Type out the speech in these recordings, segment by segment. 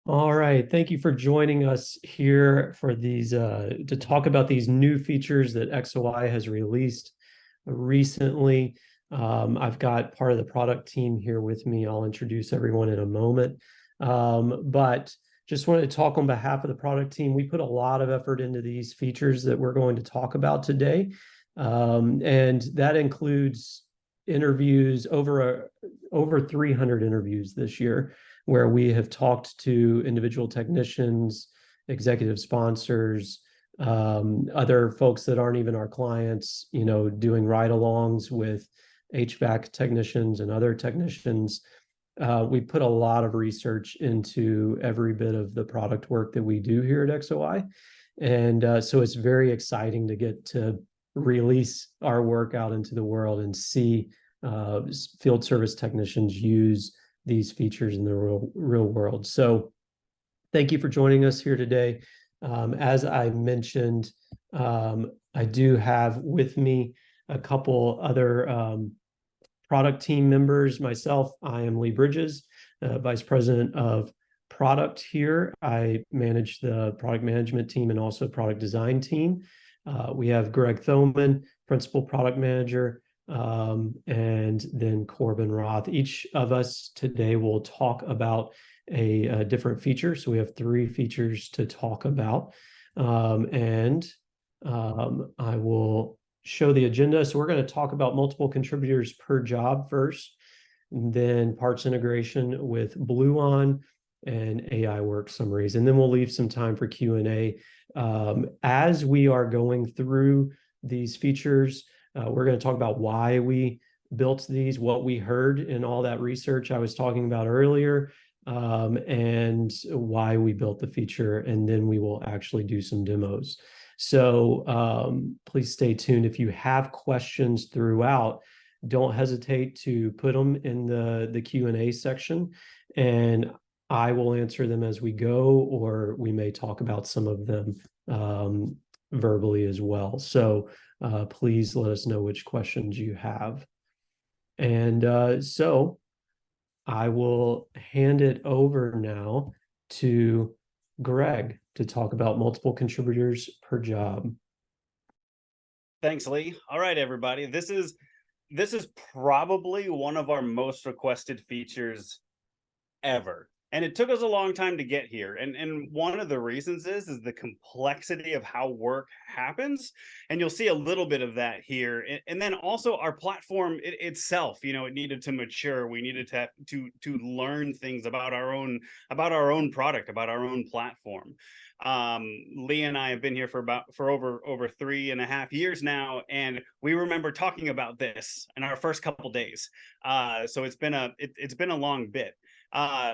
All right. Thank you for joining us here for these to talk about these new features that XOI has released recently. I've got part of the product team here with me. I'll introduce everyone in a moment. But just wanted to talk on behalf of the product team. We put a lot of effort into these features that we're going to talk about today. And that includes interviews over 300 interviews this year where we have talked to individual technicians, executive sponsors, other folks that aren't even our clients, doing ride-alongs with HVAC technicians and other technicians. We put a lot of research into every bit of the product work that we do here at XOI. And so it's very exciting to get to release our work out into the world and see field service technicians use these features in the real world. So thank you for joining us here today. As I mentioned, I do have with me a couple other product team members. Myself, I am Lee Bridges, Vice President of Product here. I manage the product management team and also product design team. We have Greg Thoman, Principal Product Manager, and then Corbin Roth. Each of us today will talk about a different feature. So we have three features to talk about. And I will show the agenda. So we're going to talk about multiple contributors per job first, and then parts integration with Bluon and AI work summaries. And then we'll leave some time for Q&A. As we are going through these features, we're going to talk about why we built these, what we heard in all that research I was talking about earlier, and why we built the feature, and then we will actually do some demos. So please stay tuned. If you have questions throughout, don't hesitate to put them in the Q&A section, and I will answer them as we go, or we may talk about some of them verbally as well. So please let us know which questions you have. And so I will hand it over now to Greg to talk about multiple contributors per job. Thanks, Lee. All right, everybody. This is probably one of our most requested features ever. And it took us a long time to get here. And one of the reasons is the complexity of how work happens. And you'll see a little bit of that here. And then also our platform itself, it needed to mature. We needed to learn things about our own product, about our own platform. Lee and I have been here for over 3.5 years now, and we remember talking about this in our first couple days. So it's been a long bit.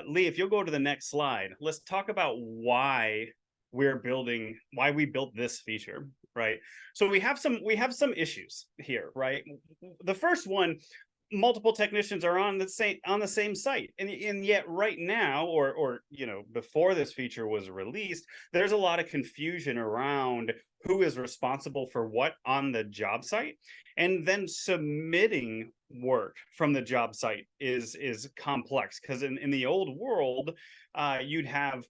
Lee, if you'll go to the next slide, let's talk about why we built this feature, right? So we have some issues here, right? The first one, multiple technicians are on the same site, and yet right now, or before this feature was released, there's a lot of confusion around who is responsible for what on the job site, and then submitting work from the job site is complex, because in the old world, you'd have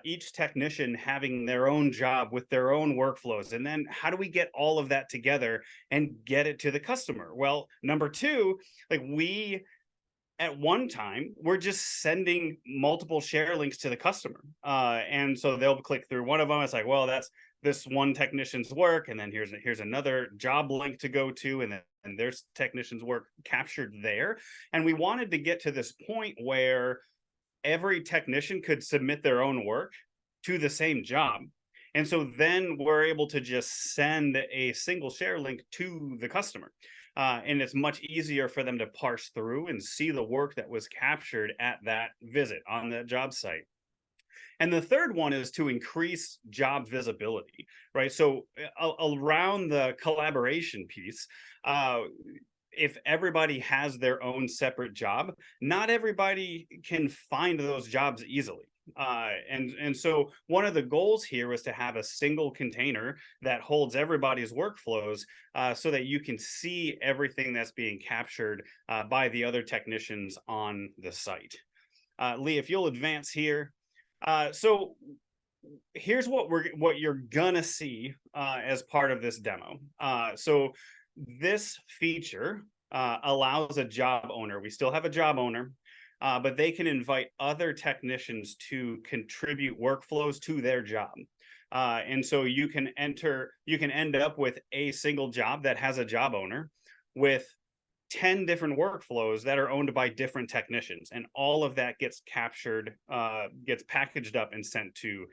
each technician having their own job with their own workflows. And then how do we get all of that together and get it to the customer? Well, number two, like we at one time, we're just sending multiple share links to the customer. And so they'll click through one of them. It's like, well, that's this one technician's work. And then here's another job link to go to. And there's technician's work captured there. And we wanted to get to this point where every technician could submit their own work to the same job. And so then we're able to just send a single share link to the customer. And it's much easier for them to parse through and see the work that was captured at that visit on the job site. And the third one is to increase job visibility, right? So around the collaboration piece, if everybody has their own separate job, not everybody can find those jobs easily. And so one of the goals here was to have a single container that holds everybody's workflows, so that you can see everything that's being captured by the other technicians on the site. Lee, if you'll advance here, So here's what you're gonna see as part of this demo. So this feature allows a job owner. We still have a job owner, but they can invite other technicians to contribute workflows to their job. And so you can end up with a single job that has a job owner with 10 different workflows that are owned by different technicians, and all of that gets captured, gets packaged up and sent to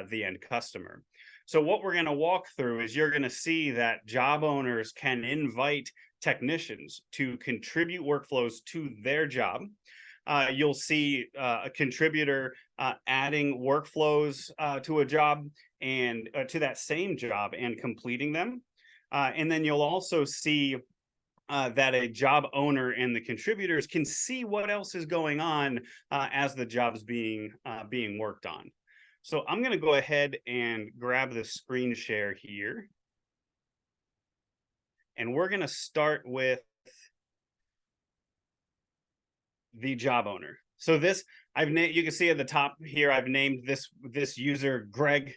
the end customer. So what we're going to walk through is you're going to see that job owners can invite technicians to contribute workflows to their job. You'll see a contributor adding workflows to a job and to that same job and completing them. And then you'll also see that a job owner and the contributors can see what else is going on as the job's being worked on. So I'm going to go ahead and grab the screen share here. And we're going to start with the job owner. So this, you can see at the top here, I've named this user Greg,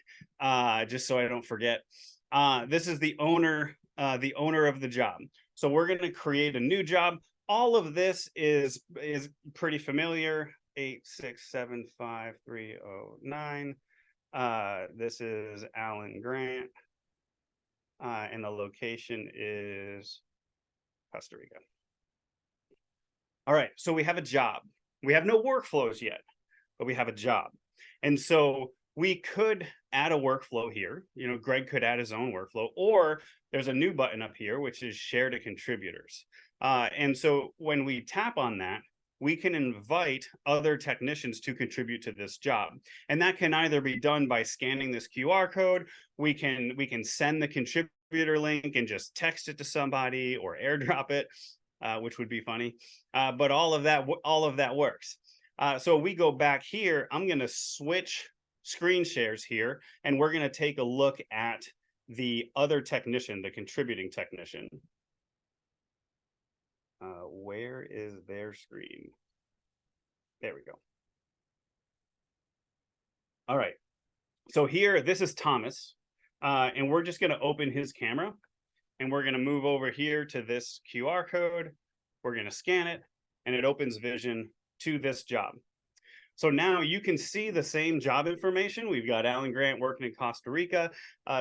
just so I don't forget. This is the owner of the job. So we're going to create a new job. All of this is pretty familiar. 8675309. This is Alan Grant, and the location is Costa Rica. All right, so we have a job. We have no workflows yet, but we have a job. And so we could add a workflow here. You know, Greg could add his own workflow, or there's a new button up here, which is share to contributors. And so when we tap on that, we can invite other technicians to contribute to this job. And that can either be done by scanning this QR code. We can send the contributor link and just text it to somebody or airdrop it, which would be funny. But all of that works. So we go back here. I'm going to switch screen shares here, and we're going to take a look at the other technician, the contributing technician. Where is their screen? There we go. All right. So here, this is Thomas, and we're just going to open his camera, and we're going to move over here to this QR code. We're going to scan it, and it opens vision to this job. So now you can see the same job information. We've got Alan Grant working in Costa Rica.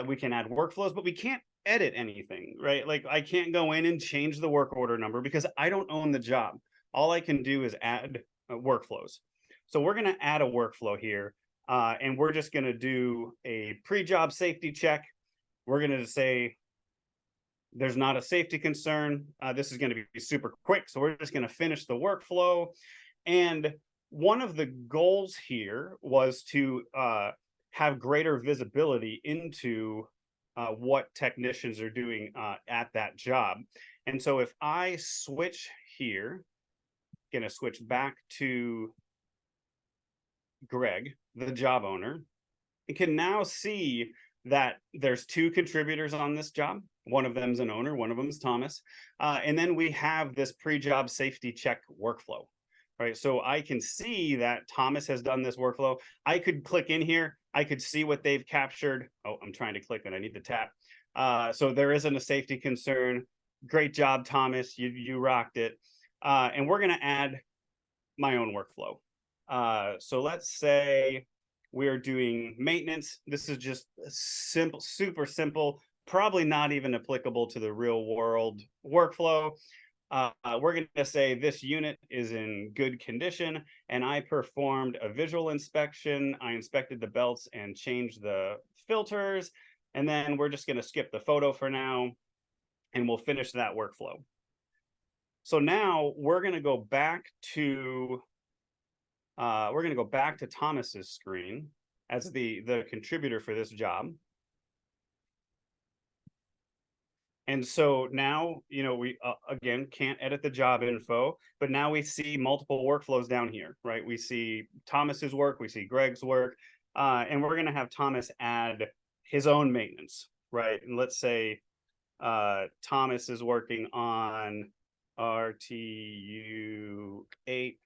We can add workflows, but we can't edit anything, right? Like I can't go in and change the work order number because I don't own the job. All I can do is add workflows. So we're going to add a workflow here, and we're just going to do a pre-job safety check. We're going to say there's not a safety concern. This is going to be super quick. So we're just going to finish the workflow. And one of the goals here was to have greater visibility into what technicians are doing at that job. And so if I switch here, going to switch back to Greg, the job owner, you can now see that there's two contributors on this job. One of them's an owner, one of them is Thomas. And then we have this pre-job safety check workflow. Right, so I can see that Thomas has done this workflow. I could click in here. I could see what they've captured. Oh, I'm trying to click and I need to tap. So there isn't a safety concern. Great job, Thomas. You rocked it. And we're going to add my own workflow. So let's say we're doing maintenance. This is just a simple, super simple, probably not even applicable to the real world workflow. We're going to say this unit is in good condition, and I performed a visual inspection. I inspected the belts and changed the filters, and then we're just going to skip the photo for now, and we'll finish that workflow. So now we're going to go back to Thomas's screen as the contributor for this job. And so now, you know, we again can't edit the job info, but now we see multiple workflows down here, right? We see Thomas's work, we see Greg's work, and we're going to have Thomas add his own maintenance, right? And let's say Thomas is working on RTU 8.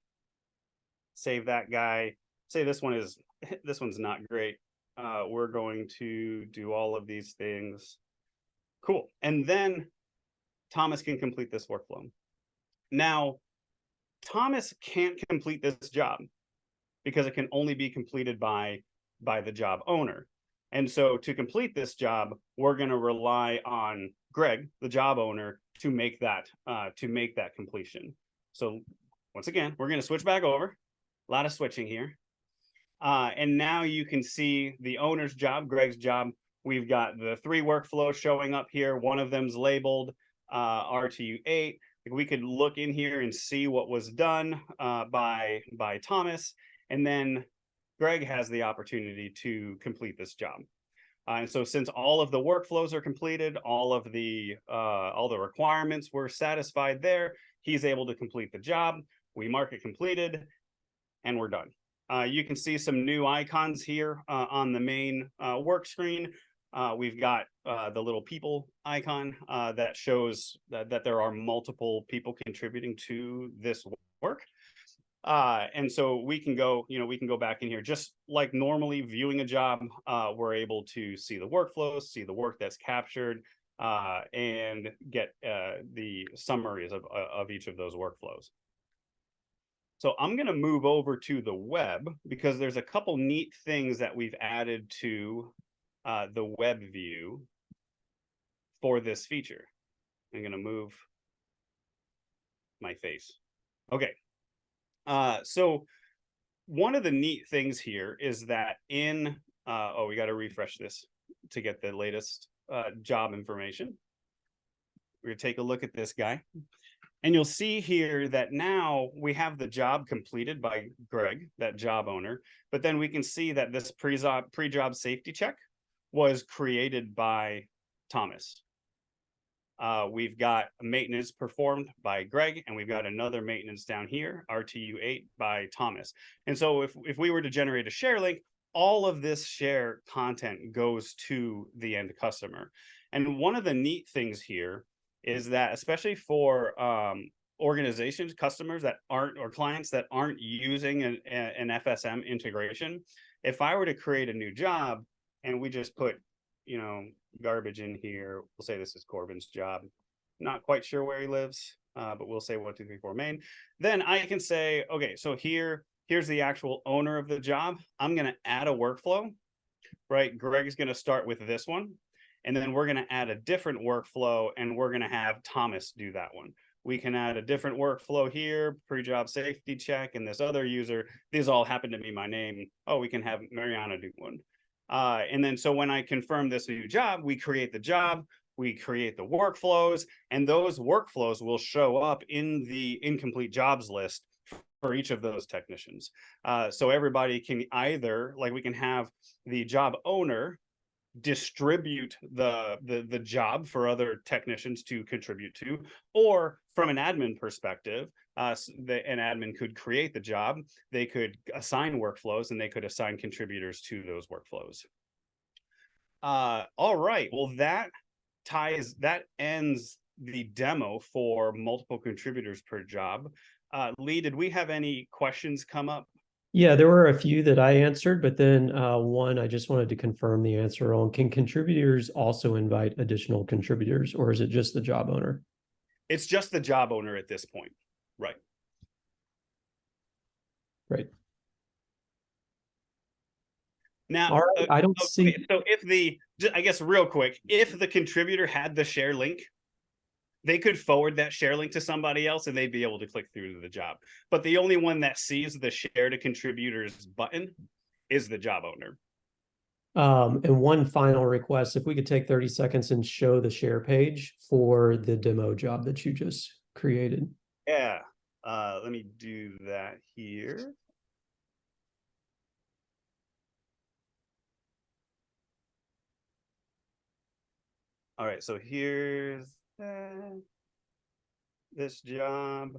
Save that guy. say this one is this one's not great. We're going to do all of these things. Cool. And then Thomas can complete this workflow. Now, Thomas can't complete this job because it can only be completed by the job owner. And so to complete this job, we're going to rely on Greg, the job owner, to make that completion. So once again, we're going to switch back over. A lot of switching here. And now you can see the owner's job, Greg's job. We've got the 3 workflows showing up here. One of them's labeled RTU8. We could look in here and see what was done by Thomas. And then Greg has the opportunity to complete this job. And so since all of the workflows are completed, all the requirements were satisfied there, he's able to complete the job. We mark it completed, and we're done. You can see some new icons here on the main work screen. We've got the little people icon that shows that there are multiple people contributing to this work. And so we can go back in here just like normally viewing a job. We're able to see the workflows, see the work that's captured, and get the summaries of each of those workflows. So I'm going to move over to the web because there's a couple neat things that we've added to the web view for this feature. I'm going to move my face. Okay. So one of the neat things here is that we got to refresh this to get the latest job information. We're going to take a look at this guy. And you'll see here that now we have the job completed by Greg, that job owner, but then we can see that this pre-job safety check was created by Thomas. We've got maintenance performed by Greg, and we've got another maintenance down here, RTU8 by Thomas. And so if we were to generate a share link, all of this share content goes to the end customer. And one of the neat things here is that especially for organizations, customers that aren't, or clients that aren't using an FSM integration, if I were to create a new job and we just put, garbage in here, we'll say this is Corbin's job. Not quite sure where he lives, but we'll say 1234 Main. Then I can say, okay, so here's the actual owner of the job. I'm going to add a workflow, right? Greg's going to start with this one. And then we're going to add a different workflow, and we're going to have Thomas do that one. We can add a different workflow here, pre-job safety check, and this other user. These all happen to be my name. Oh, we can have Mariana do one. And then so when I confirm this new job, we create the job, we create the workflows, and those workflows will show up in the incomplete jobs list for each of those technicians. So everybody can either, like we can have the job owner distribute the job for other technicians to contribute to, or from an admin perspective, an admin could create the job, they could assign workflows, and they could assign contributors to those workflows. All right, well, that ends the demo for multiple contributors per job. Lee, did we have any questions come up? Yeah, there were a few that I answered, but then one I just wanted to confirm the answer on. Can contributors also invite additional contributors, or is it just the job owner? It's just the job owner at this point. Right. Right. Now, all right, I don't see. So I guess real quick, if the contributor had the share link, they could forward that share link to somebody else and they'd be able to click through to the job. But the only one that sees the share to contributors button is the job owner. And one final request, if we could take 30 seconds and show the share page for the demo job that you just created. Yeah, let me do that here. All right, so here's this job.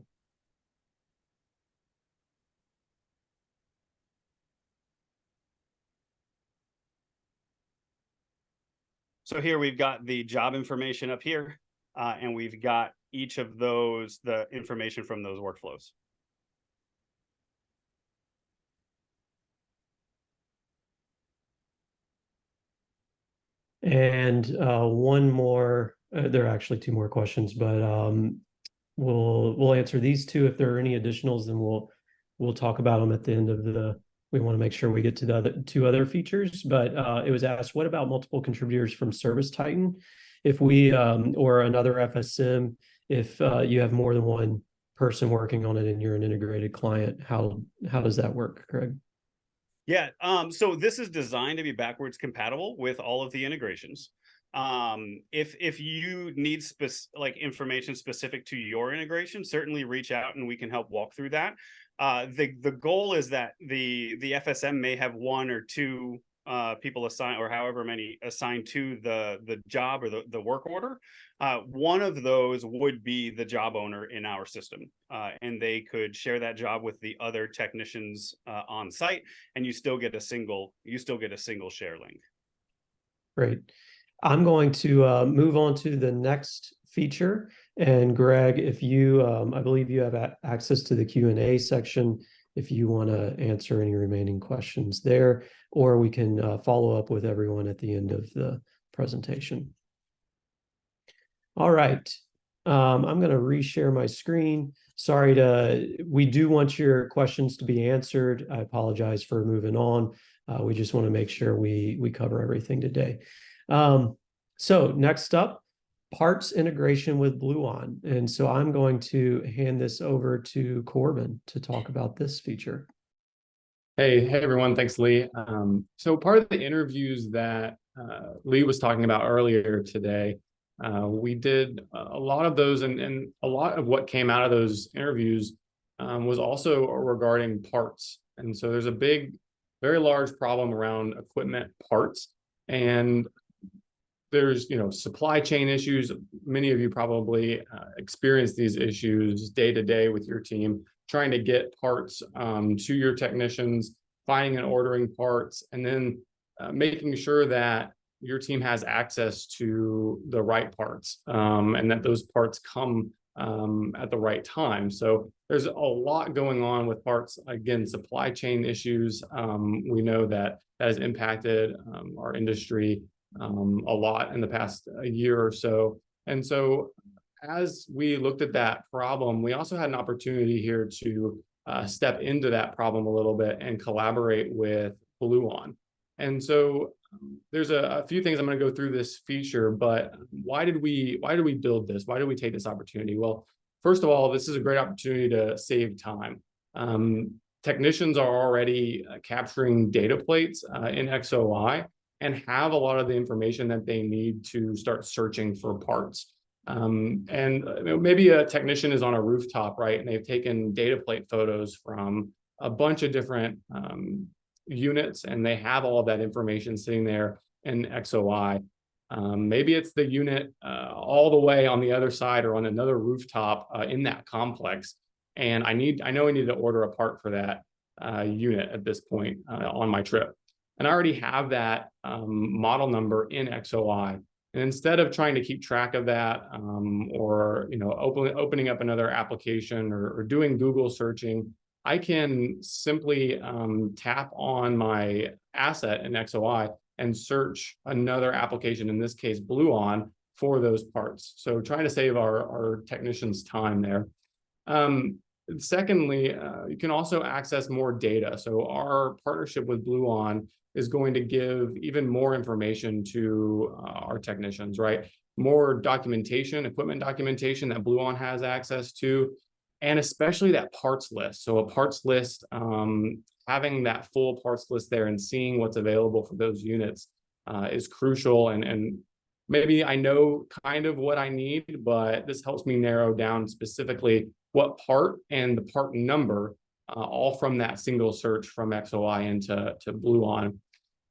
So here we've got the job information up here, and we've got each of those, the information from those workflows. And one more, there are actually two more questions, but we'll answer these two. If there are any additionals, then we'll talk about them at the end of the. We want to make sure we get to the other two other features. But it was asked, what about multiple contributors from Service Titan? If we or another FSM, if you have more than one person working on it and you're an integrated client, how does that work, Craig? Yeah, so this is designed to be backwards compatible with all of the integrations. If you need like information specific to your integration, certainly reach out and we can help walk through that. The goal is that the FSM may have one or two people assigned, or however many assigned to the job or the work order. One of those would be the job owner in our system, and they could share that job with the other technicians on site, and you still get a single share link. Great. I'm going to move on to the next feature. And Greg, if you, I believe you have access to the Q&A section if you want to answer any remaining questions there, or we can follow up with everyone at the end of the presentation. All right. I'm going to reshare my screen. We do want your questions to be answered. I apologize for moving on. We just want to make sure we cover everything today. So next up, parts integration with Bluon. And so I'm going to hand this over to Corbin to talk about this feature. Hey everyone, thanks Lee. So part of the interviews that Lee was talking about earlier today, we did a lot of those, and a lot of what came out of those interviews was also regarding parts. And so there's a very large problem around equipment parts, and there's supply chain issues. Many of you probably experience these issues day to day with your team, trying to get parts to your technicians, finding and ordering parts, and then making sure that your team has access to the right parts, and that those parts come at the right time. So there's a lot going on with parts. Again, supply chain issues. We know that has impacted our industry a lot in the past year or so. And so as we looked at that problem, we also had an opportunity here to step into that problem a little bit and collaborate with Bluon. And so there's a few things I'm going to go through this feature, but why did we build this? Why did we take this opportunity? Well, first of all, this is a great opportunity to save time. Technicians are already capturing data plates in XOI and have a lot of the information that they need to start searching for parts. And maybe a technician is on a rooftop, right? And they've taken data plate photos from a bunch of different units, and they have all of that information sitting there in XOI. Maybe it's the unit all the way on the other side or on another rooftop in that complex. And I know I need to order a part for that unit at this point on my trip. And I already have that model number in XOI. And instead of trying to keep track of that, or opening up another application or doing Google searching, I can simply tap on my asset in XOI and search another application, in this case Bluon, for those parts. So trying to save our technicians time there. Secondly, you can also access more data. So our partnership with Bluon is going to give even more information to our technicians, right? More documentation, equipment documentation that Bluon has access to, and especially that parts list. So a parts list, having that full parts list there and seeing what's available for those units is crucial. And maybe I know kind of what I need, but this helps me narrow down specifically what part and the part number, all from that single search from XOI into Bluon.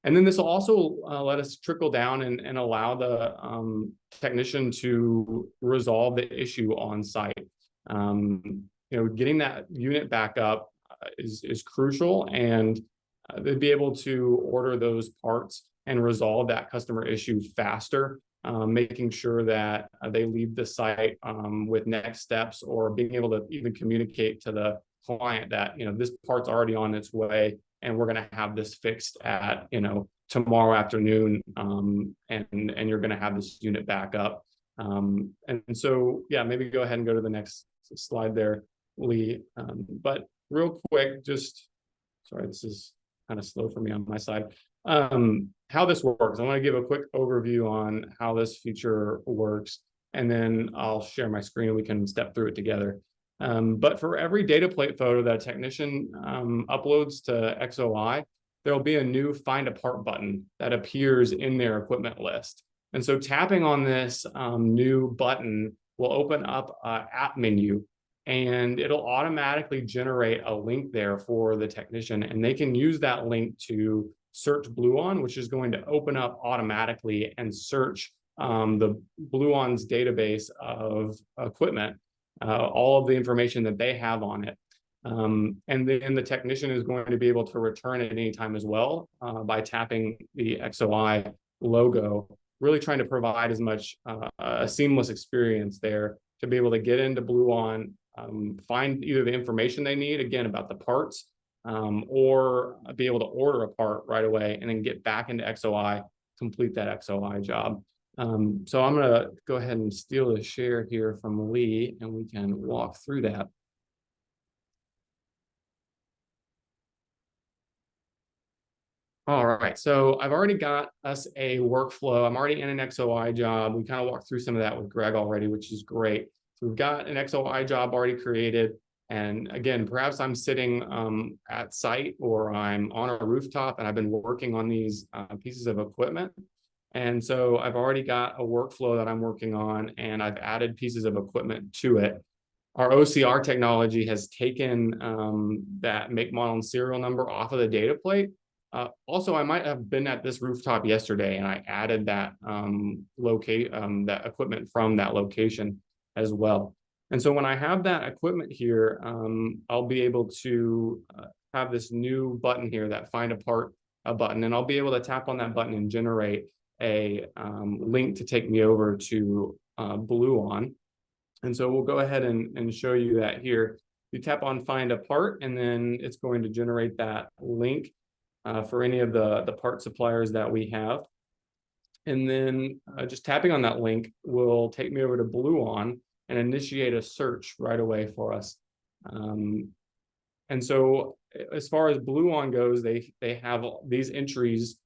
And then this will also let us trickle down and allow the technician to resolve the issue on site. Getting that unit back up is crucial, and they'd be able to order those parts and resolve that customer issue faster, making sure that they leave the site with next steps, or being able to even communicate to the client that this part's already on its way and we're going to have this fixed at tomorrow afternoon, and you're going to have this unit back up. And so, yeah, maybe go ahead and go to the next slide there, Lee. But real quick, just, sorry, this is kind of slow for me on my side. How this works, I want to give a quick overview on how this feature works, and then I'll share my screen and we can step through it together. But for every data plate photo that a technician uploads to XOI, there'll be a new Find a Part button that appears in their equipment list. And so tapping on this new button will open up an app menu, and it'll automatically generate a link there for the technician, and they can use that link to search Bluon, which is going to open up automatically and search the Bluon's database of equipment, all of the information that they have on it. And then the technician is going to be able to return at any time as well by tapping the XOI logo, really trying to provide as much a seamless experience there to be able to get into Bluon, find either the information they need, again, about the parts, or be able to order a part right away and then get back into XOI, complete that XOI job. So I'm going to go ahead and steal a share here from Lee, and we can walk through that. All right, so I've already got us a workflow. I'm already in an XOI job. We kind of walked through some of that with Greg already, which is great. So we've got an XOI job already created. And again, perhaps I'm sitting at site, or I'm on a rooftop and I've been working on these pieces of equipment. And so I've already got a workflow that I'm working on, and I've added pieces of equipment to it. Our OCR technology has taken that make, model, and serial number off of the data plate. Also, I might have been at this rooftop yesterday and I added that that equipment from that location as well. And so when I have that equipment here, I'll be able to have this new button here, that Find a Part button, and I'll be able to tap on that button and generate a link to take me over to Bluon. And so we'll go ahead and show you that here. You tap on Find a Part, and then it's going to generate that link for any of the part suppliers that we have. And then just tapping on that link will take me over to Bluon and initiate a search right away for us. And so as far as Bluon goes, they have these entries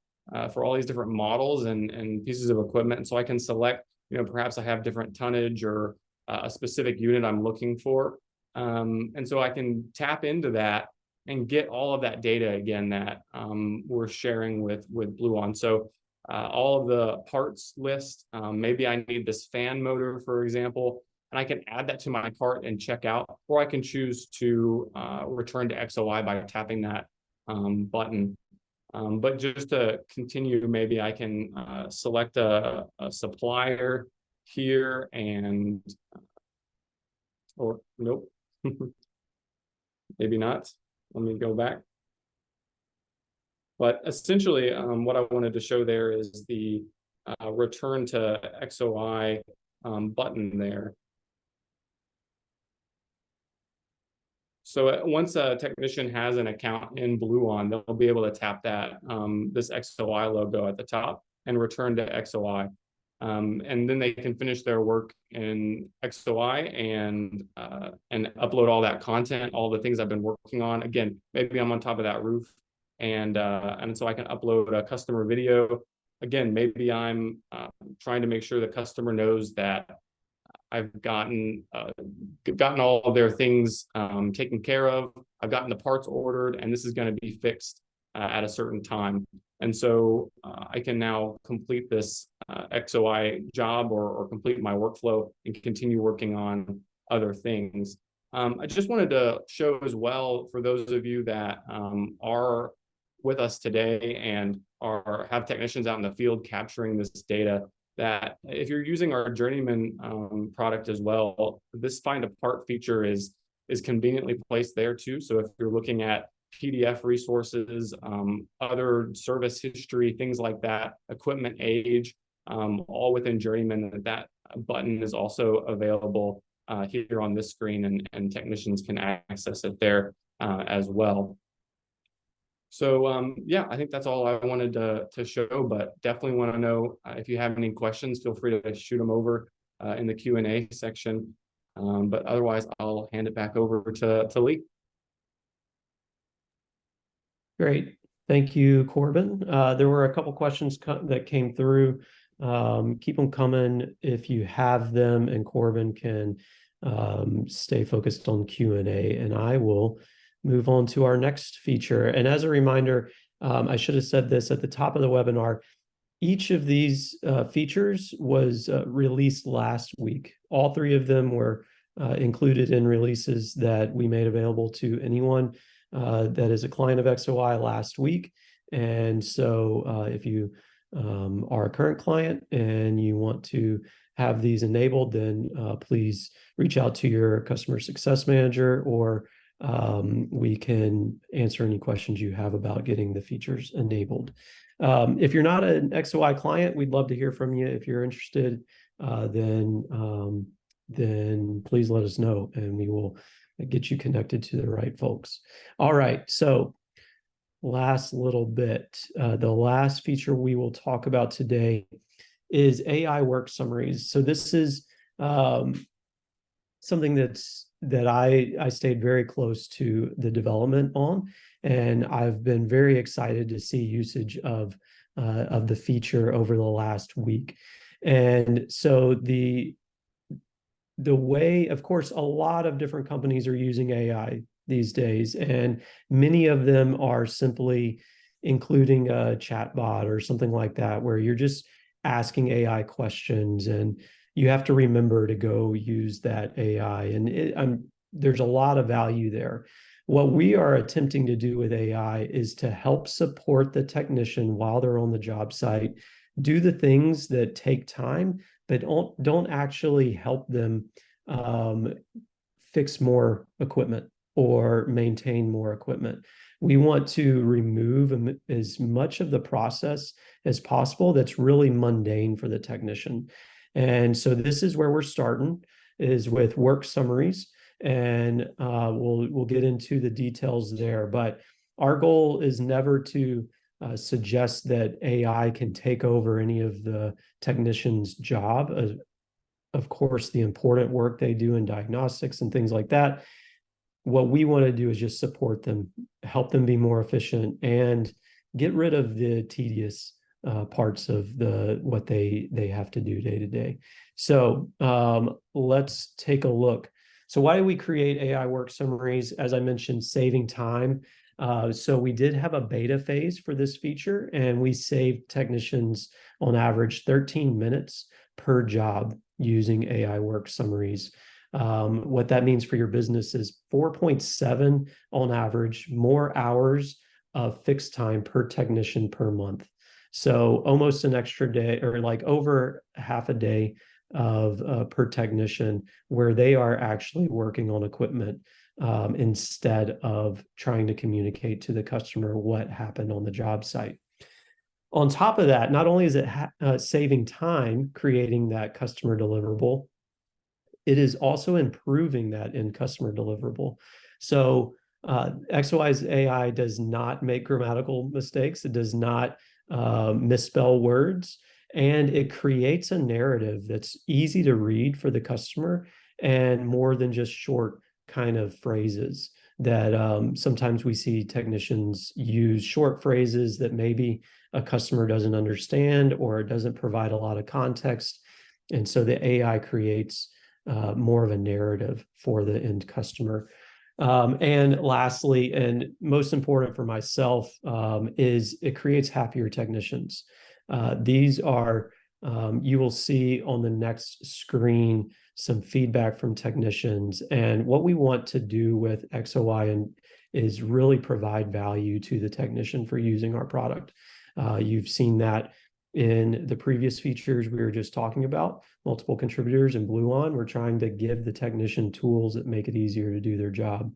for all these different models and pieces of equipment. And so I can select, perhaps I have different tonnage or a specific unit I'm looking for. And so I can tap into that and get all of that data again that we're sharing with Bluon. So all of the parts list, maybe I need this fan motor, for example, and I can add that to my cart and check out, or I can choose to return to XOI by tapping that button. But just to continue, maybe I can select a supplier here and, or nope, maybe not. Let me go back. But essentially, what I wanted to show there is the return to XOI button there. So once a technician has an account in Bluon, they'll be able to tap that this XOI logo at the top and return to XOI. And then they can finish their work in XOI and upload all that content, all the things I've been working on. Again, maybe I'm on top of that roof, and so I can upload a customer video. Again, maybe I'm trying to make sure the customer knows that I've gotten all of their things taken care of. I've gotten the parts ordered, and this is going to be fixed at a certain time. And so I can now complete this XOI job or complete my workflow and continue working on other things. I just wanted to show as well, for those of you that are with us today and have technicians out in the field capturing this data, that if you're using our Journeyman product as well, this Find a Part feature is conveniently placed there too. So if you're looking at PDF resources, other service history, things like that, equipment age, all within Journeyman, that button is also available here on this screen, and technicians can access it there as well. So yeah, I think that's all I wanted to show, but definitely want to know if you have any questions, feel free to shoot them over in the Q&A section. But otherwise, I'll hand it back over to Lee. Great. Thank you, Corbin. There were a couple questions that came through. Keep them coming if you have them, and Corbin can stay focused on Q&A, and I will move on to our next feature. And as a reminder, I should have said this at the top of the webinar, each of these features was released last week. All three of them were included in releases that we made available to anyone that is a client of XOI last week. And so if you are a current client and you want to have these enabled, then please reach out to your customer success manager, or we can answer any questions you have about getting the features enabled. If you're not an XOI client, we'd love to hear from you. If you're interested, then please let us know, and we will get you connected to the right folks. All right, so last little bit. The last feature we will talk about today is AI work summaries. So this is something that I stayed very close to the development on, and I've been very excited to see usage of the feature over the last week. And so the way, of course, a lot of different companies are using AI these days, and many of them are simply including a chatbot or something like that, where you're just asking AI questions, and you have to remember to go use that AI. And there's a lot of value there. What we are attempting to do with AI is to help support the technician while they're on the job site, do the things that take time, but don't actually help them fix more equipment or maintain more equipment. We want to remove as much of the process as possible that's really mundane for the technician. And so this is where we're starting, is with work summaries, and we'll get into the details there. But our goal is never to suggest that AI can take over any of the technician's job. Of course, the important work they do in diagnostics and things like that. What we want to do is just support them, help them be more efficient, and get rid of the tedious parts of what they have to do day to day. So let's take a look. So why do we create AI work summaries? As I mentioned, saving time. So we did have a beta phase for this feature, and we saved technicians on average 13 minutes per job using AI work summaries. What that means for your business is 4.7 on average more hours of fixed time per technician per month. So almost an extra day, or like over half a day of per technician, where they are actually working on equipment instead of trying to communicate to the customer what happened on the job site. On top of that, not only is it saving time, creating that customer deliverable, it is also improving that in customer deliverable. So XOI's AI does not make grammatical mistakes. It does not misspell words, and it creates a narrative that's easy to read for the customer, and more than just short kind of phrases that sometimes we see technicians use short phrases that maybe a customer doesn't understand, or it doesn't provide a lot of context. And so the AI creates more of a narrative for the end customer. And lastly, and most important for myself, is it creates happier technicians. These are, you will see on the next screen, some feedback from technicians. And what we want to do with XOI is really provide value to the technician for using our product. You've seen that in the previous features we were just talking about, multiple contributors and Bluon. We're trying to give the technician tools that make it easier to do their job.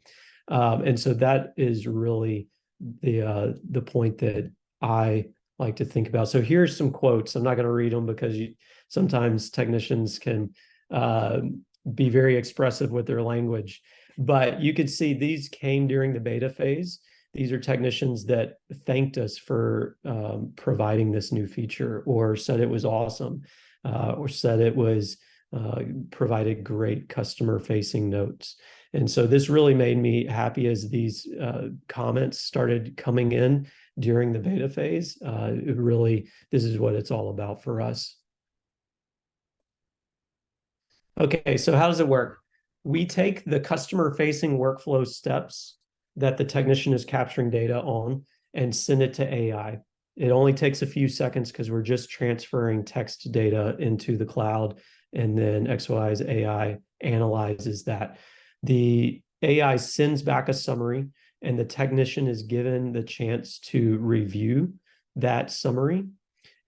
And so that is really the point that I like to think about. So here's some quotes. I'm not going to read them because sometimes technicians can be very expressive with their language. But you could see these came during the beta phase. These are technicians that thanked us for providing this new feature, or said it was awesome, or said it was provided great customer-facing notes. And so this really made me happy as these comments started coming in during the beta phase. This is what it's all about for us. Okay, so how does it work? We take the customer-facing workflow steps that the technician is capturing data on and send it to AI. It only takes a few seconds because we're just transferring text data into the cloud, and then XOI's AI analyzes that. The AI sends back a summary, and the technician is given the chance to review that summary,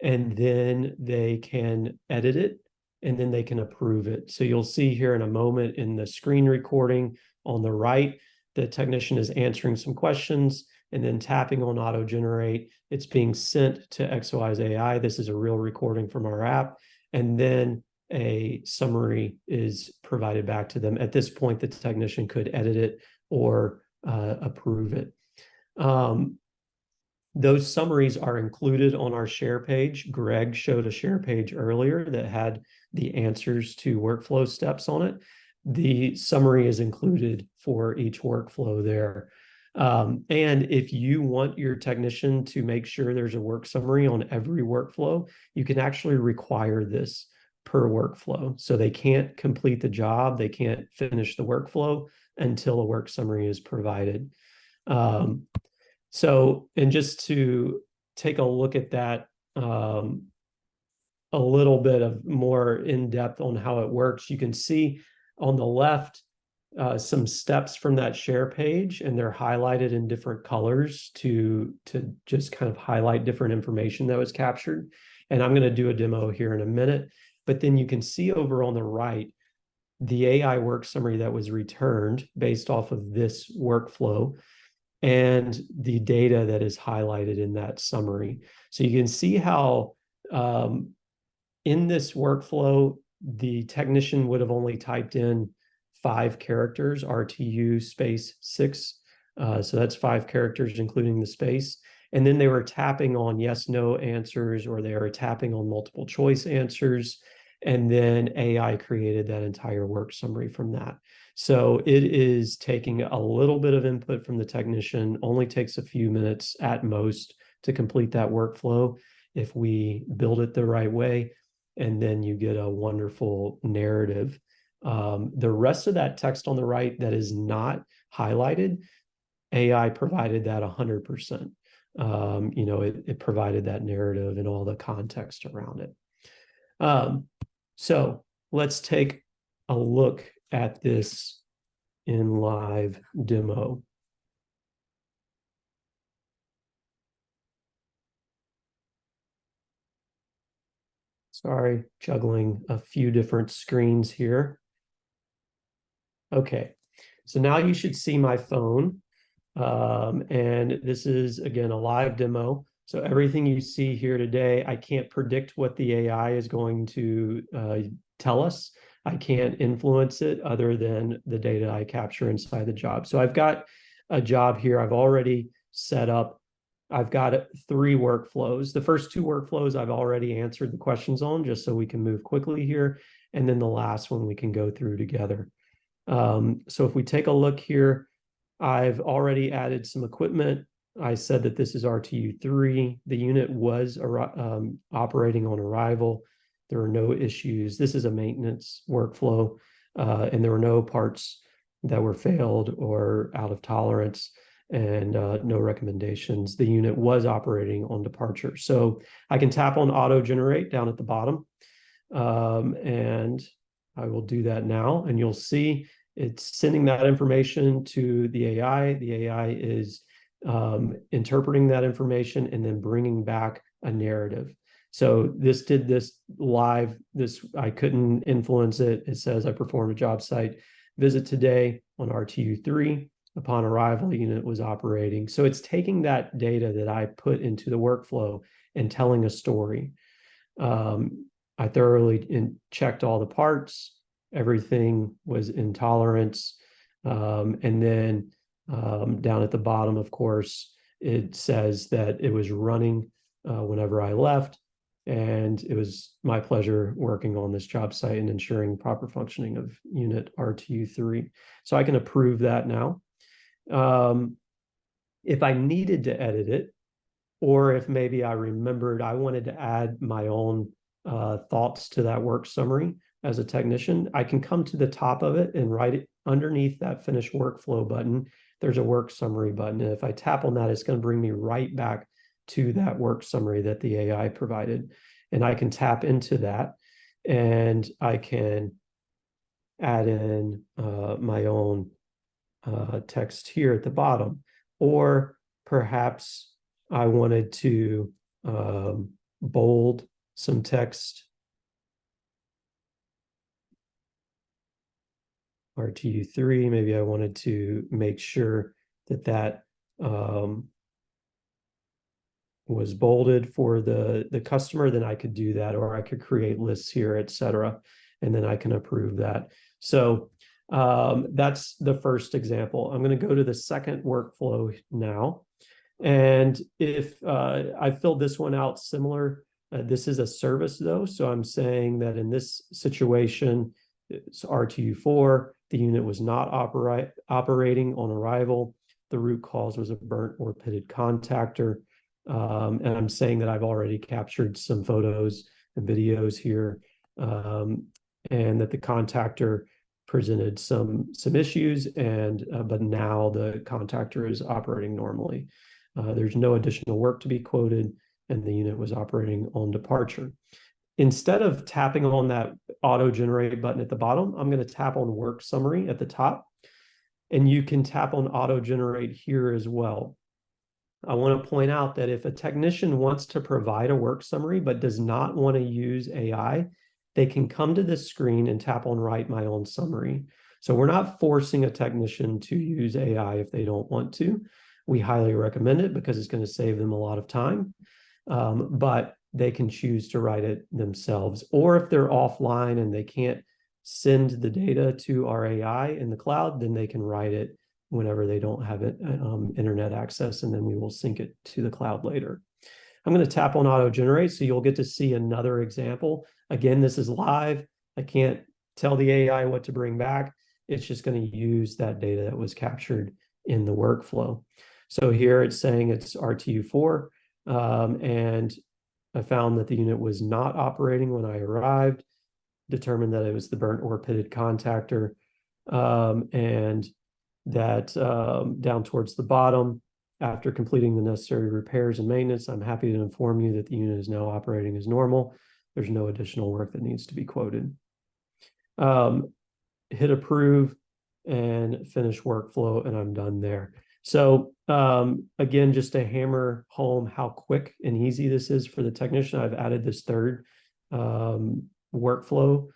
and then they can edit it, and then they can approve it. So you'll see here in a moment in the screen recording on the right, the technician is answering some questions and then tapping on auto generate. It's being sent to XOI's AI. This is a real recording from our app. And then a summary is provided back to them. At this point, the technician could edit it or approve it. Those summaries are included on our share page. Greg showed a share page earlier that had the answers to workflow steps on it. The summary is included for each workflow there. And if you want your technician to make sure there's a work summary on every workflow, you can actually require this per workflow. So they can't complete the job, they can't finish the workflow until a work summary is provided. And just to take a look at that a little bit of more in depth on how it works, you can see on the left some steps from that share page, and they're highlighted in different colors to just kind of highlight different information that was captured. And I'm going to do a demo here in a minute, but then you can see over on the right the AI work summary that was returned based off of this workflow and the data that is highlighted in that summary. So you can see how in this workflow, the technician would have only typed in 5 characters, RTU space 6. So that's 5 characters, including the space. And then they were tapping on yes, no answers, or they were tapping on multiple choice answers. And then AI created that entire work summary from that. So it is taking a little bit of input from the technician, only takes a few minutes at most to complete that workflow if we build it the right way. And then you get a wonderful narrative. The rest of that text on the right that is not highlighted, AI provided that 100%. It provided that narrative and all the context around it. So let's take a look at this in live demo. Sorry, juggling a few different screens here. Okay, so now you should see my phone. And this is, again, a live demo. So everything you see here today, I can't predict what the AI is going to tell us. I can't influence it other than the data I capture inside the job. So I've got a job here I've already set up. I've got 3 workflows. The first 2 workflows I've already answered the questions on, just so we can move quickly here. And then the last one we can go through together. So if we take a look here, I've already added some equipment. I said that this is RTU3. The unit was operating on arrival. There are no issues. This is a maintenance workflow, and there were no parts that were failed or out of tolerance, and no recommendations. The unit was operating on departure. So I can tap on auto generate down at the bottom, and I will do that now, and you'll see it's sending that information to the AI. The AI is interpreting that information and then bringing back a narrative. So this did this live. I couldn't influence it. It says I performed a job site visit today on RTU3. Upon arrival, the unit was operating. So it's taking that data that I put into the workflow and telling a story. I thoroughly checked all the parts. Everything was in tolerance. And then Down at the bottom, of course, it says that it was running whenever I left, and it was my pleasure working on this job site and ensuring proper functioning of unit RTU3. So I can approve that now. If I needed to edit it, or if maybe I remembered I wanted to add my own thoughts to that work summary as a technician, I can come to the top of it and write it underneath that finish workflow button. There's a work summary button. And if I tap on that, it's going to bring me right back to that work summary that the AI provided. And I can tap into that and I can add in my own text here at the bottom. Or perhaps I wanted to bold some text. RTU3, maybe I wanted to make sure that that was bolded for the customer, then I could do that, or I could create lists here, etc. And then I can approve that. So that's the first example. I'm going to go to the second workflow now. And if I filled this one out similar, this is a service though. So I'm saying that in this situation, it's RTU4, the unit was not operating on arrival. The root cause was a burnt or pitted contactor. And I'm saying that I've already captured some photos and videos here, and that the contactor presented some issues, and but now the contactor is operating normally. There's no additional work to be quoted, and the unit was operating on departure. Instead of tapping on that auto generate button at the bottom, I'm going to tap on work summary at the top, and you can tap on auto generate here as well. I want to point out that if a technician wants to provide a work summary but does not want to use AI, they can come to this screen and tap on write my own summary. So we're not forcing a technician to use AI if they don't want to. We highly recommend it because it's going to save them a lot of time, but they can choose to write it themselves. Or if they're offline and they can't send the data to our AI in the cloud, then they can write it whenever they don't have it, internet access, and then we will sync it to the cloud later. I'm going to tap on auto generate, so you'll get to see another example. Again, this is live. I can't tell the AI what to bring back. It's just going to use that data that was captured in the workflow. So here it's saying it's RTU4, and I found that the unit was not operating when I arrived, determined that it was the burnt or pitted contactor, and that down towards the bottom, after completing the necessary repairs and maintenance, I'm happy to inform you that the unit is now operating as normal. There's no additional work that needs to be quoted. Hit approve and finish workflow, and I'm done there. So again, just to hammer home how quick and easy this is for the technician, I've added this third workflow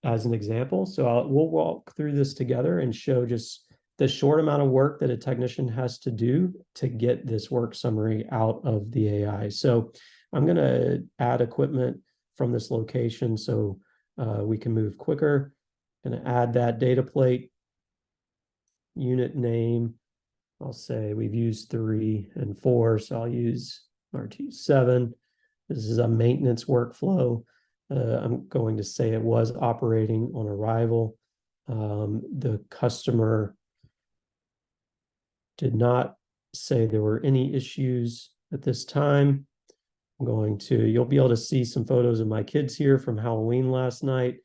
as an example. So we'll walk through this together and show just the short amount of work that a technician has to do to get this work summary out of the AI. So I'm going to add equipment from this location so we can move quicker. Going to add that data plate, unit name. I'll say we've used 3 and 4, so I'll use RT7. This is a maintenance workflow. I'm going to say it was operating on arrival. The customer did not say there were any issues at this time. I'm going to, you'll be able to see some photos of my kids here from Halloween last night,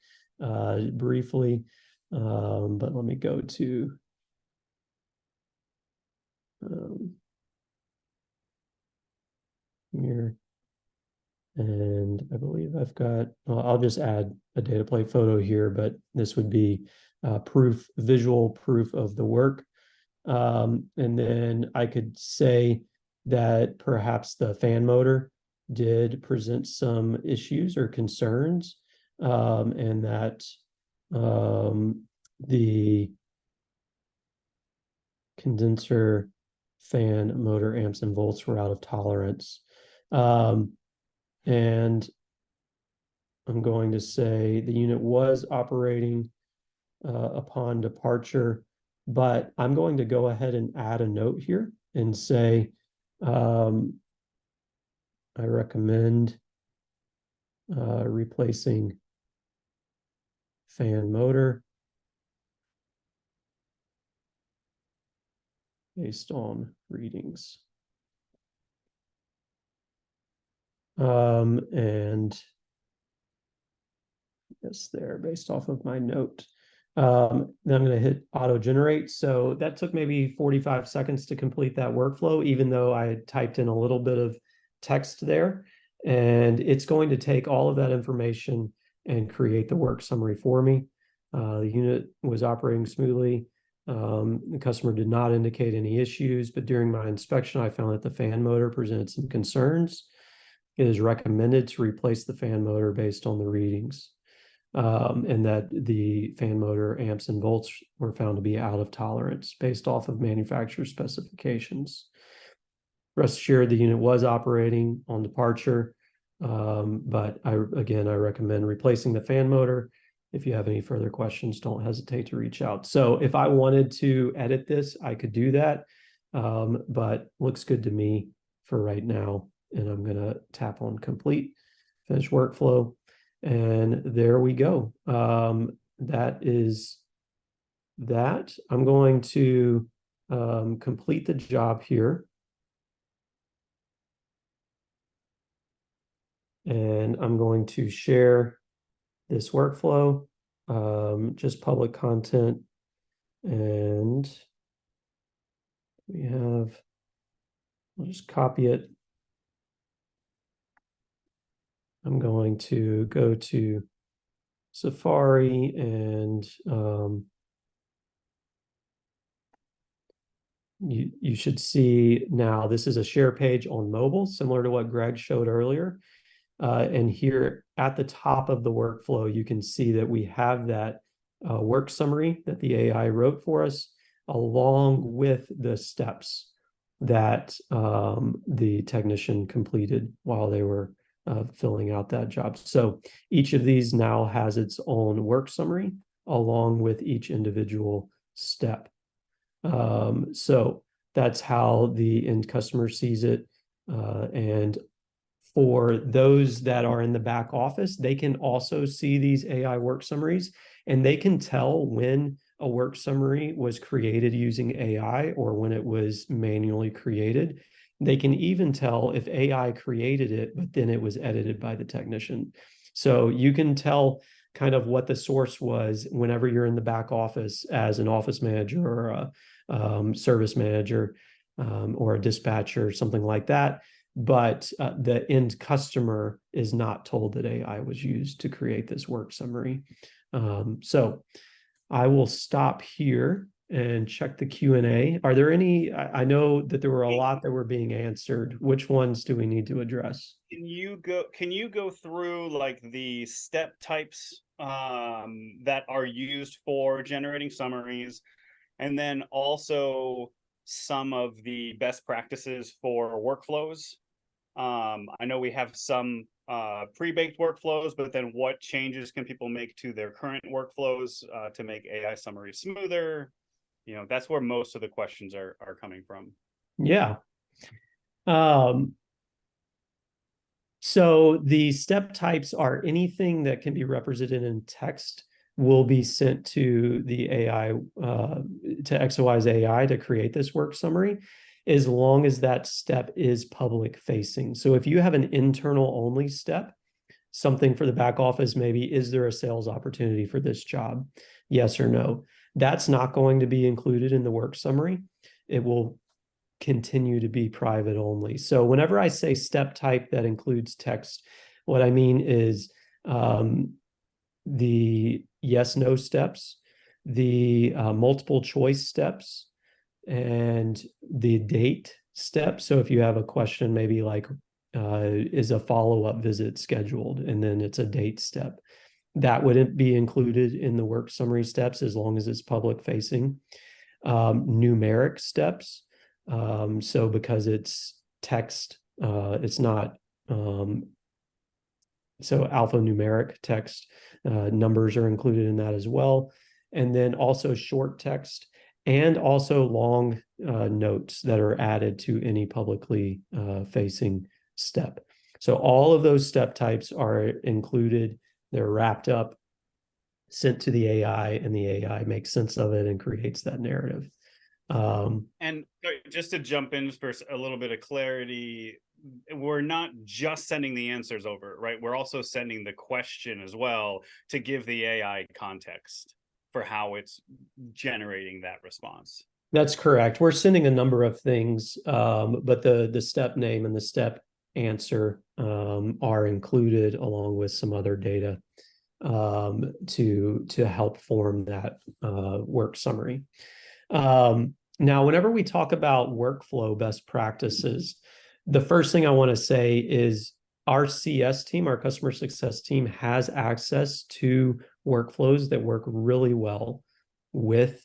briefly. But let me go to here. And I believe I've got, well, I'll just add a data plate photo here, but this would be proof, visual proof of the work. And then I could say that perhaps the fan motor did present some issues or concerns, and that the condenser fan motor amps and volts were out of tolerance. And I'm going to say the unit was operating upon departure, but I'm going to go ahead and add a note here and say, I recommend replacing fan motor based on readings. And yes, there, based off of my note. Then I'm going to hit auto generate. So that took maybe 45 seconds to complete that workflow, even though I had typed in a little bit of text there. And it's going to take all of that information and create the work summary for me. The unit was operating smoothly. The customer did not indicate any issues, but during my inspection, I found that the fan motor presented some concerns. It is recommended to replace the fan motor based on the readings. And that the fan motor amps and volts were found to be out of tolerance based off of manufacturer specifications. Rest assured, the unit was operating on departure, but I recommend replacing the fan motor. If you have any further questions, don't hesitate to reach out. So if I wanted to edit this, I could do that, but looks good to me for right now. And I'm going to tap on complete, finish workflow. And there we go. That is that. I'm going to complete the job here. And I'm going to share this workflow, just public content. And we have, I'll just copy it. I'm going to go to Safari and you should see now this is a share page on mobile, similar to what Greg showed earlier. And here at the top of the workflow, you can see that we have that work summary that the AI wrote for us, along with the steps that the technician completed while they were filling out that job. So each of these now has its own work summary along with each individual step. So that's how the end customer sees it. And for those that are in the back office, they can also see these AI work summaries, and they can tell when a work summary was created using AI or when it was manually created. They can even tell if AI created it, but then it was edited by the technician. So you can tell kind of what the source was whenever you're in the back office as an office manager or a service manager or a dispatcher, something like that. But the end customer is not told that AI was used to create this work summary. So I will stop here and check the Q&A. Are there any, I know that there were a lot that were being answered. Which ones do we need to address? Can you go through like the step types that are used for generating summaries, and then also some of the best practices for workflows? I know we have some pre-baked workflows, but then what changes can people make to their current workflows to make AI summaries smoother? You know, that's where most of the questions are coming from. Yeah. So the step types are anything that can be represented in text will be sent to the AI, to XOI's AI to create this work summary, as long as that step is public facing. So if you have an internal only step, something for the back office, maybe, is there a sales opportunity for this job? Yes or no. That's not going to be included in the work summary. It will continue to be private only. So whenever I say step type that includes text, what I mean is the yes, no steps, the multiple choice steps, and the date step. So if you have a question, maybe like, is a follow-up visit scheduled? And then it's a date step. That wouldn't be included in the work summary steps as long as it's public facing. Numeric steps. So because it's text, it's not, so alphanumeric text, numbers are included in that as well. And then also short text and also long notes that are added to any publicly facing step. So all of those step types are included. They're wrapped up, sent to the AI, and the AI makes sense of it and creates that narrative. And just to jump in for a little bit of clarity, we're not just sending the answers over, right? We're also sending the question as well to give the AI context for how it's generating that response. That's correct. We're sending a number of things, but the step name and the step answer are included along with some other data to help form that work summary. Now, whenever we talk about workflow best practices, the first thing I want to say is our CS team, our customer success team, has access to workflows that work really well with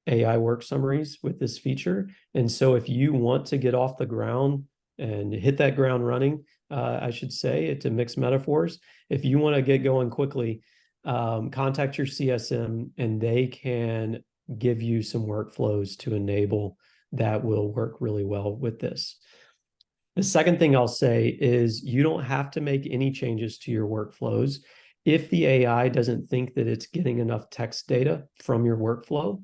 AI work summaries with this feature. And so if you want to get off the ground and hit that ground running, I should say, to mix metaphors, if you want to get going quickly, contact your CSM and they can give you some workflows to enable that will work really well with this. The second thing I'll say is you don't have to make any changes to your workflows. If the AI doesn't think that it's getting enough text data from your workflow,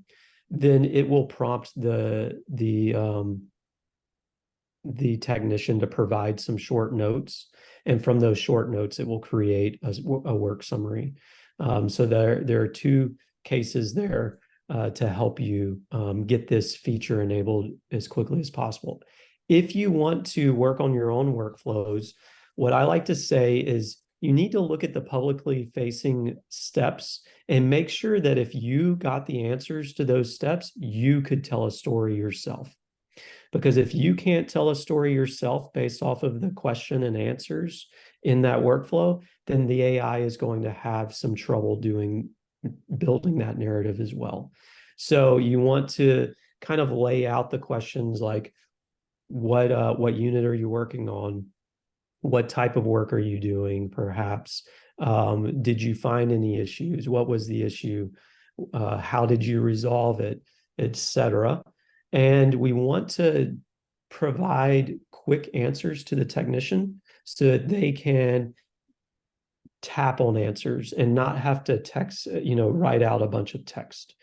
then it will prompt the technician to provide some short notes. And from those short notes, it will create a work summary. So there are two cases there to help you get this feature enabled as quickly as possible. If you want to work on your own workflows, what I like to say is you need to look at the publicly facing steps and make sure that if you got the answers to those steps, you could tell a story yourself. Because if you can't tell a story yourself based off of the question and answers in that workflow, then the AI is going to have some trouble building that narrative as well. So you want to kind of lay out the questions like, what unit are you working on? What type of work are you doing, perhaps? Did you find any issues? What was the issue? How did you resolve it, etc. And we want to provide quick answers to the technician so that they can tap on answers and not have to write out a bunch of text.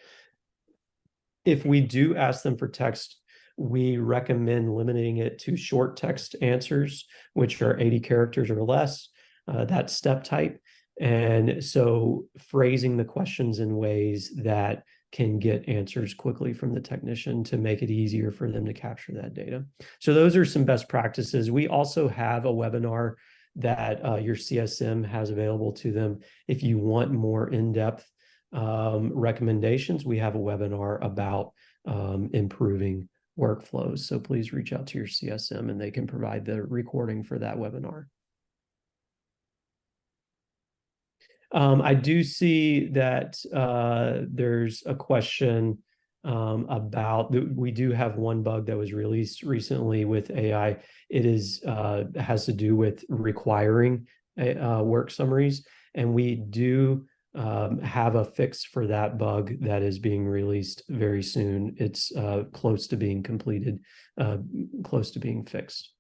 If we do ask them for text, we recommend limiting it to short text answers, which are 80 characters or less, that step type. And so phrasing the questions in ways that can get answers quickly from the technician to make it easier for them to capture that data. So those are some best practices. We also have a webinar that your CSM has available to them. If you want more in-depth recommendations, we have a webinar about improving workflows. So please reach out to your CSM and they can provide the recording for that webinar. I do see that there's a question about we do have one bug that was released recently with AI. It has to do with requiring work summaries, and we do have a fix for that bug that is being released very soon. It's close to being completed, close to being fixed.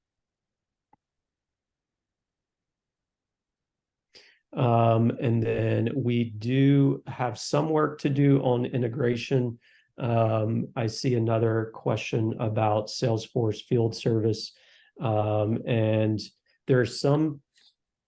And then we do have some work to do on integration. I see another question about Salesforce field service. And there are some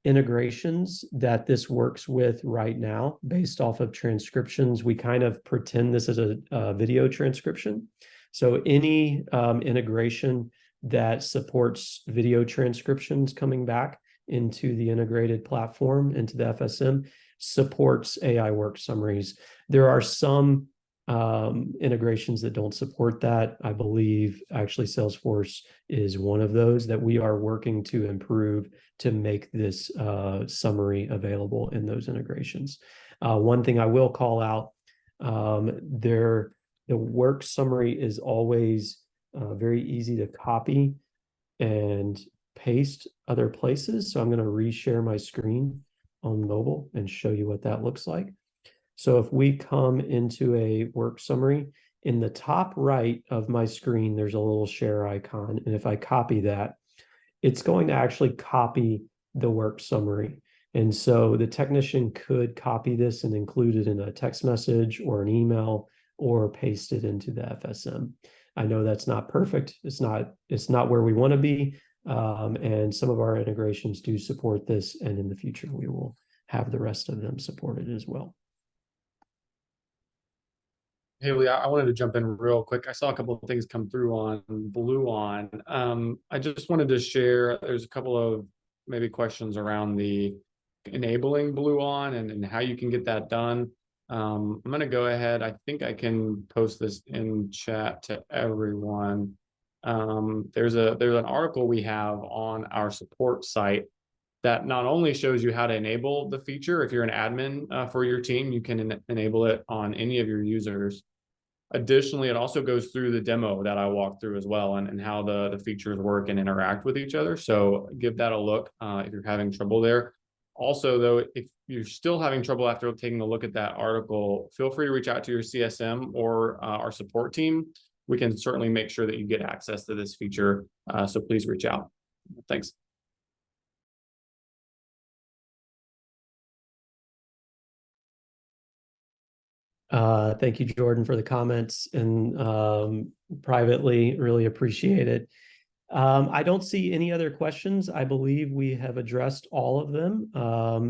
integrations that this works with right now based off of transcriptions. We kind of pretend this is a video transcription. So any integration that supports video transcriptions coming back into the integrated platform, into the FSM, supports AI work summaries. There are some integrations that don't support that. I believe actually Salesforce is one of those that we are working to improve to make this summary available in those integrations. One thing I will call out, the work summary is always very easy to copy and paste other places. So I'm going to reshare my screen on mobile and show you what that looks like. So if we come into a work summary, in the top right of my screen, there's a little share icon. And if I copy that, it's going to actually copy the work summary. And so the technician could copy this and include it in a text message or an email or paste it into the FSM. I know that's not perfect. It's not where we want to be. And some of our integrations do support this. And in the future, we will have the rest of them supported as well. Hey, Lee, I wanted to jump in real quick. I saw a couple of things come through on Bluon. I just wanted to share, there's a couple of maybe questions around the enabling Bluon and how you can get that done. I'm going to go ahead. I think I can post this in chat to everyone. There's an article we have on our support site that not only shows you how to enable the feature. If you're an admin for your team, you can enable it on any of your users. Additionally, it also goes through the demo that I walked through as well, and how the features work and interact with each other. So give that a look if you're having trouble there. Also, though, if you're still having trouble after taking a look at that article, feel free to reach out to your CSM or our support team. We can certainly make sure that you get access to this feature. So please reach out. Thanks. Thank you, Jordan, for the comments, and privately, really appreciate it. I don't see any other questions. I believe we have addressed all of them,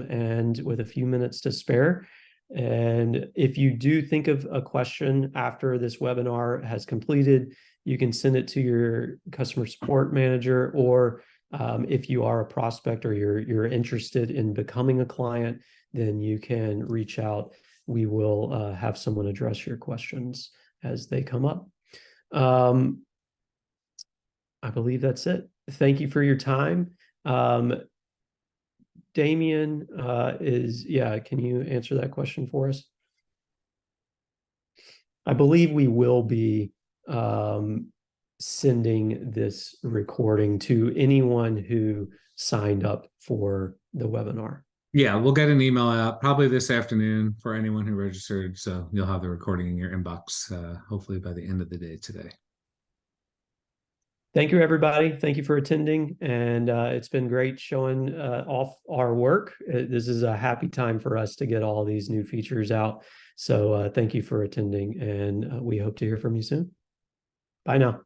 and with a few minutes to spare. And if you do think of a question after this webinar has completed, you can send it to your customer support manager, or if you are a prospect or you're interested in becoming a client, then you can reach out. We will have someone address your questions as they come up. I believe that's it. Thank you for your time. Damien can you answer that question for us? I believe we will be sending this recording to anyone who signed up for the webinar. Yeah, we'll get an email out probably this afternoon for anyone who registered. So you'll have the recording in your inbox, hopefully by the end of the day today. Thank you, everybody. Thank you for attending. And it's been great showing off our work. This is a happy time for us to get all these new features out. So thank you for attending, and we hope to hear from you soon. Bye now.